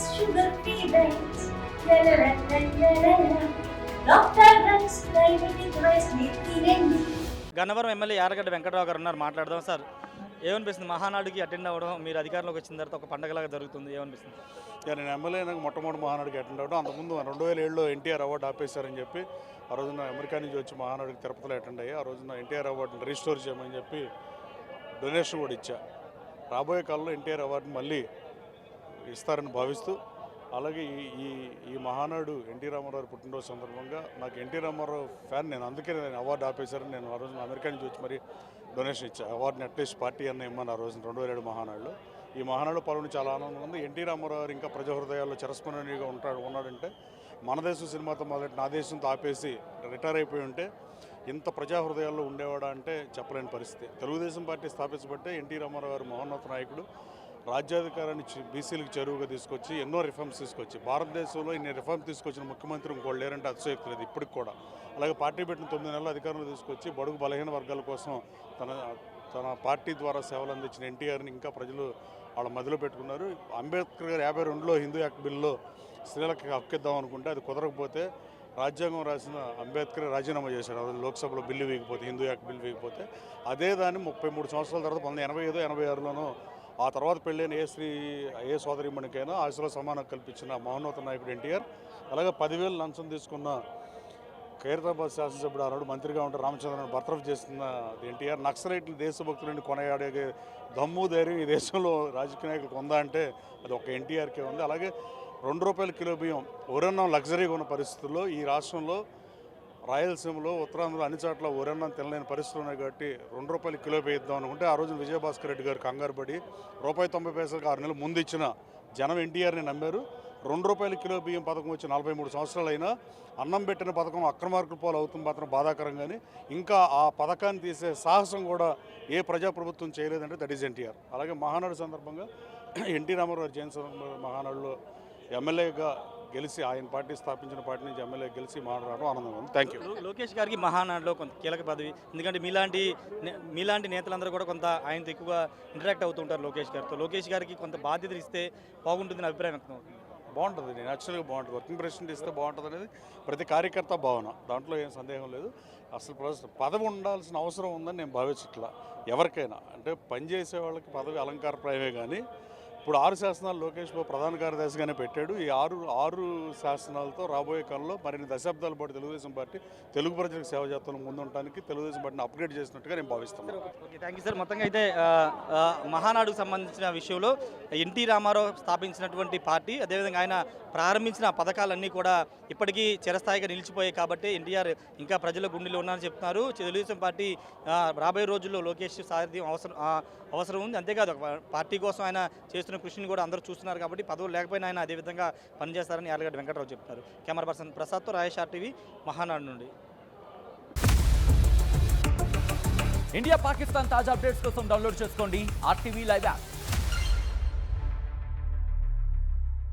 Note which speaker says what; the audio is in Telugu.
Speaker 1: sugar-free diets. La la la la la la la. Dr. Rams Private Advice తినండి.
Speaker 2: గన్నవరం ఎమ్మెల్యే యారగడ్డ వెంకటరావు గారు ఉన్నారు, మాట్లాడదాం. సార్, ఏమనిపిస్తుంది మహానాడుకి అటెండ్ అవ్వడం? మీరు అధికారంలోకి వచ్చిన తర్వాత ఒక పండగలాగా జరుగుతుంది, ఏమనిపిస్తుంది?
Speaker 3: నేను ఎమ్మెల్యే నాకు మొట్టమొదటి మహానాడుకి అటెండ్ అవ్వడం. అంతకుముందు 2007లో ఎన్టీఆర్ అవార్డు ఆపేశారని చెప్పి ఆ రోజున అమెరికా నుంచి వచ్చి మహానాడుకి తిరుపతిలో అటెండ్ అయ్యి ఆ రోజున ఎన్టీఆర్ అవార్డుని రీస్టోర్ చేయమని చెప్పి డొనేషన్ కూడా ఇచ్చా. రాబోయే కాలంలో ఎన్టీఆర్ అవార్డుని మళ్ళీ ఇస్తారని భావిస్తూ, అలాగే ఈ మహానాడు ఎన్టీ రామారావు పుట్టినరోజు సందర్భంగా నాకు ఎన్టీ రామారావు ఫ్యాన్ నేను, అందుకే నేను అవార్డు ఆపేశారని నేను ఆ రోజున అమెరికా నుంచి వచ్చి మరి డొనేషన్ ఇచ్చా. అవార్డుని అట్లీస్ట్ పార్టీ అన్న ఇమ్మని ఆ రోజున 2007 మహానాడులో. ఈ మహానాడు పాల్గొని చాలా ఆనందంగా ఉంది. ఎన్టీ రామారావు గారు ఇంకా ప్రజా హృదయాల్లో చిరస్మరణీయంగా ఉన్నాడంటే మన దేశం సినిమాతో మొదటి నా దేశంతో ఆపేసి రిటైర్ అయిపోయి ఉంటే ఇంత ప్రజా హృదయాల్లో ఉండేవాడా అంటే చెప్పలేని పరిస్థితి. తెలుగుదేశం పార్టీ స్థాపించబట్టే ఎన్టీ రామారావు గారు మహోన్నత నాయకుడు, రాజ్యాధికారాన్ని బీసీలకు చెరువుగా తీసుకొచ్చి ఎన్నో రిఫార్మ్స్ తీసుకొచ్చి, భారతదేశంలో ఇన్ని రిఫార్మ్స్ తీసుకొచ్చిన ముఖ్యమంత్రి ఇంకోళ్ళు లేరంటే అతిశయోక్తి లేదు ఇప్పటికి కూడా. అలాగే పార్టీ పెట్టిన 9 నెలలు అధికారంలో తీసుకొచ్చి బడుగు బలహీన వర్గాల కోసం తన పార్టీ ద్వారా సేవలు అందించిన ఎన్టీఆర్ని ఇంకా ప్రజలు వాళ్ళ మధ్యలో పెట్టుకున్నారు. అంబేద్కర్ గారు 52లో హిందూ యాక్ట్ బిల్లో స్త్రీలకు హక్కిద్దాం అనుకుంటే అది కుదరకపోతే రాజ్యాంగం రాసిన అంబేద్కర్ రాజీనామా చేశారు. అది లోక్సభలో బిల్లు వేయకపోతే, హిందూ యాక్ట్ బిల్లు వేయకపోతే. అదే దాన్ని 33 సంవత్సరాల తర్వాత 1985, 86లోనూ ఆ తర్వాత పెళ్ళైన ఏ సోదరిమణికైనా ఆశలో సమానం కల్పించిన మహోన్నత నాయకుడు ఎన్టీఆర్. అలాగే 10,000 లంచం తీసుకున్న ఖైరతాబాద్ శాసనసభ్యుడు ఆనాడు మంత్రిగా ఉంటే రామచంద్రన్ బర్తరఫ్ చేస్తున్న ఎన్టీఆర్. నక్సలైట్లు దేశభక్తులని కొనయాడే దమ్ము ధైర్యం ఈ దేశంలో రాజకీయ నాయకులకు ఉందా అంటే అది ఒక ఎన్టీఆర్కే ఉంది. అలాగే ₹2 కిలో బియ్యం ఒరన్నం లగ్జరీగా ఉన్న పరిస్థితుల్లో ఈ రాష్ట్రంలో రాయలసీమలో ఉత్తరాంధ్రలో అన్ని చోట్ల ఒరన్నం తినలేని పరిస్థితులు ఉన్నాయి కాబట్టి ₹2 కిలో బియ్యం ఇద్దాం అనుకుంటే ఆ రోజు విజయభాస్కర్ రెడ్డి గారు కంగారు పడి ₹1.90 6 నెలలు ముందు ఇచ్చిన జనం ఎన్టీఆర్ని నమ్మారు. ₹2 కిలో బియ్యం పథకం వచ్చి 43 సంవత్సరాలు అయినా అన్నం పెట్టిన పథకం అక్రమార్కుల పాలు అవుతుంది మాత్రం బాధాకరంగానే. ఇంకా ఆ పథకాన్ని తీసే సాహసం కూడా ఏ ప్రజాప్రభుత్వం చేయలేదంటే దట్ ఈజ్ ఎన్టీఆర్. అలాగే మహానాడు సందర్భంగా ఎన్టీ రామారావు జయంతి మహానాడులో ఎమ్మెల్యేగా గెలిచి ఆయన పార్టీ స్థాపించిన పార్టీ నుంచి ఎమ్మెల్యే గెలిచి మాట్లాడడం ఆనందంగా ఉంది. Thank you.
Speaker 2: లోకేష్ గారికి మహానాడులో కొంత కీలక పదవి, ఎందుకంటే మీలాంటి నేతలందరూ కూడా కొంత ఆయనతో ఎక్కువగా ఇంటరాక్ట్ అవుతుంటారు లోకేష్ గారితో. లోకేష్ గారికి కొంత బాధ్యతలు ఇస్తే బాగుంటుందని అభిప్రాయం వ్యక్తం అవుతుంది.
Speaker 3: బాగుంటుంది, న్యాచురల్గా బాగుంటుంది. వర్కింగ్ ప్రెసిడెంట్ ఇస్తే బాగుంటుంది అనేది ప్రతి కార్యకర్త భావన, దాంట్లో ఏం సందేహం లేదు. అసలు పదవి ఉండాల్సిన అవసరం ఉందని నేను భావించట్లా. ఎవరికైనా అంటే పనిచేసే వాళ్ళకి పదవి అలంకారప్రాయమే. కానీ ఇప్పుడు 6 శాసనాలు లోకేష్ బాబు ప్రధాన కార్యదర్శిగానే పెట్టాడు. ఈ 6 శాసనాలతో రాబోయే కాలంలో మరిన్ని దశాబ్దాల పాటు తెలుగుదేశం పార్టీ తెలుగు ప్రజలకు సేవ చేస్తున్న ముందుండటానికి తెలుగుదేశం పార్టీని అప్గ్రేడ్ చేసినట్టుగా నేను భావిస్తున్నాను.
Speaker 2: Okay, thank you sir. మొత్తంగా అయితే మహానాడుకు సంబంధించిన విషయంలో ఎన్టీ రామారావు స్థాపించినటువంటి పార్టీ, అదేవిధంగా ఆయన ప్రారంభించిన పథకాలన్నీ కూడా ఇప్పటికీ చిరస్థాయిగా నిలిచిపోయాయి కాబట్టి ఎన్టీఆర్ ఇంకా ప్రజల గుండెలో ఉన్నారని చెప్తున్నారు. తెలుగుదేశం పార్టీ రాబోయే రోజుల్లో లోకేష్ సారథ్యం అవసరం ఉంది. అంతేకాదు పార్టీ కోసం ఆయన చేస్తున్న కృషిని కూడా అందరూ చూస్తున్నారు కాబట్టి పదవులు లేకపోయినా ఆయన అదేవిధంగా పనిచేస్తారని యార్లగడ్డ వెంకటరావు చెప్తున్నారు. Camera person ప్రసాద్తో Rayesh RTV Mahanadu నుండి.
Speaker 4: ఇండియా పాకిస్తాన్ తాజా అప్డేట్స్ కోసం డౌన్లోడ్ చేసుకోండి RTV లైవ్ యాప్.